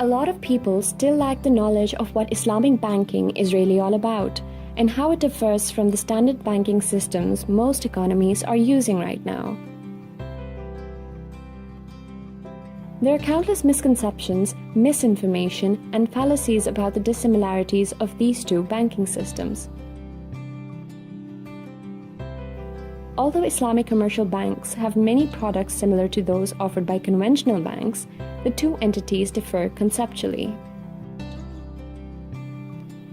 A lot of people still lack the knowledge of what Islamic banking is really all about and how it differs from the standard banking systems most economies are using right now. There are countless misconceptions, misinformation, and fallacies about the dissimilarities of these two banking systems. Although Islamic commercial banks have many products similar to those offered by conventional banks, the two entities differ conceptually.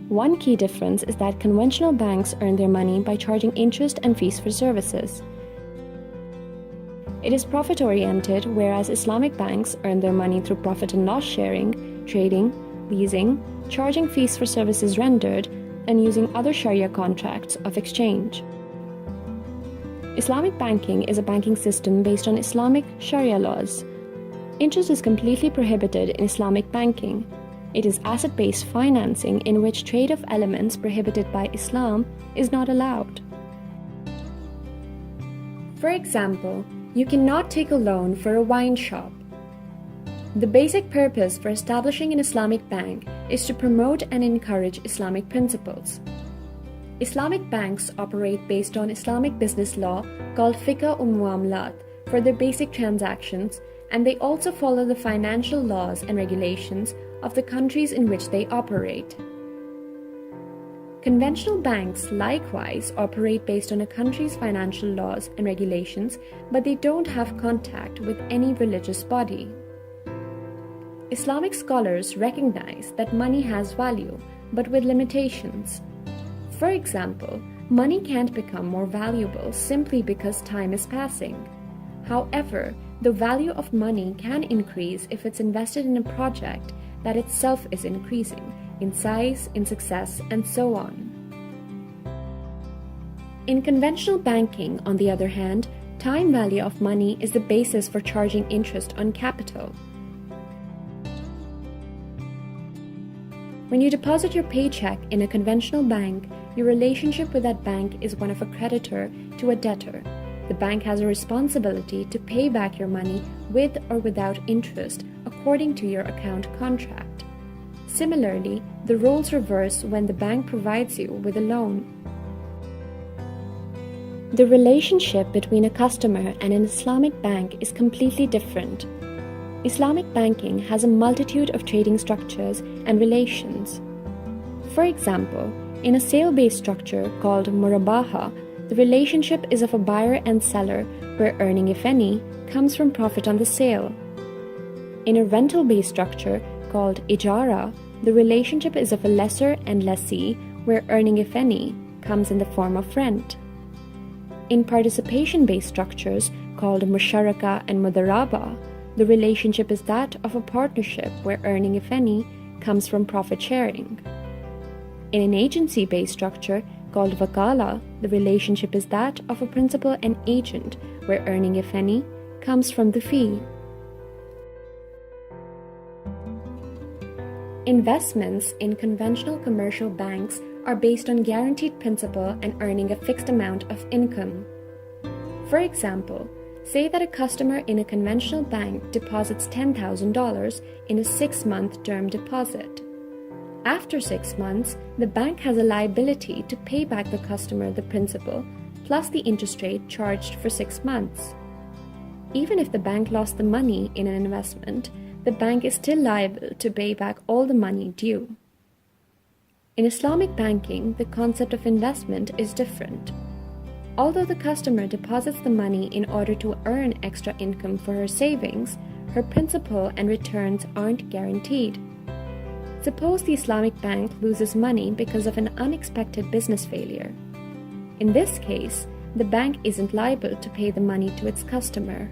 One key difference is that conventional banks earn their money by charging interest and fees for services. It is profit-oriented, whereas Islamic banks earn their money through profit and loss sharing, trading, leasing, charging fees for services rendered, and using other Sharia contracts of exchange. Islamic banking is a banking system based on Islamic Sharia laws. Interest is completely prohibited in Islamic banking. It is asset-based financing in which trade of elements prohibited by Islam is not allowed. For example, you cannot take a loan for a wine shop. The basic purpose for establishing an Islamic bank is to promote and encourage Islamic principles. Islamic banks operate based on Islamic business law called Fiqh Muamalat for their basic transactions, and they also follow the financial laws and regulations of the countries in which they operate. Conventional banks likewise operate based on a country's financial laws and regulations, but they don't have contact with any religious body. Islamic scholars recognize that money has value, but with limitations. For example, money can't become more valuable simply because time is passing. However, the value of money can increase if it's invested in a project that itself is increasing in size, in success, and so on. In conventional banking, on the other hand, time value of money is the basis for charging interest on capital. When you deposit your paycheck in a conventional bank, your relationship with that bank is one of a creditor to a debtor. The bank has a responsibility to pay back your money with or without interest according to your account contract. Similarly, the roles reverse when the bank provides you with a loan. The relationship between a customer and an Islamic bank is completely different. Islamic banking has a multitude of trading structures and relations. For example, in a sale-based structure called Murabaha, the relationship is of a buyer and seller where earning, if any, comes from profit on the sale. In a rental-based structure called Ijara, the relationship is of a lessor and lessee where earning, if any, comes in the form of rent. In participation-based structures called Musharaka and Mudaraba, the relationship is that of a partnership where earning, if any, comes from profit sharing. In an agency-based structure called Wakala, the relationship is that of a principal and agent where earning, if any, comes from the fee. Investments in conventional commercial banks are based on guaranteed principal and earning a fixed amount of income. For example, say that a customer in a conventional bank deposits $10,000 in a 6-month term deposit. After 6 months, the bank has a liability to pay back the customer the principal plus the interest rate charged for 6 months. Even if the bank lost the money in an investment, the bank is still liable to pay back all the money due. In Islamic banking, the concept of investment is different. Although the customer deposits the money in order to earn extra income for her savings, her principal and returns aren't guaranteed. Suppose the Islamic bank loses money because of an unexpected business failure. In this case, the bank isn't liable to pay the money to its customer.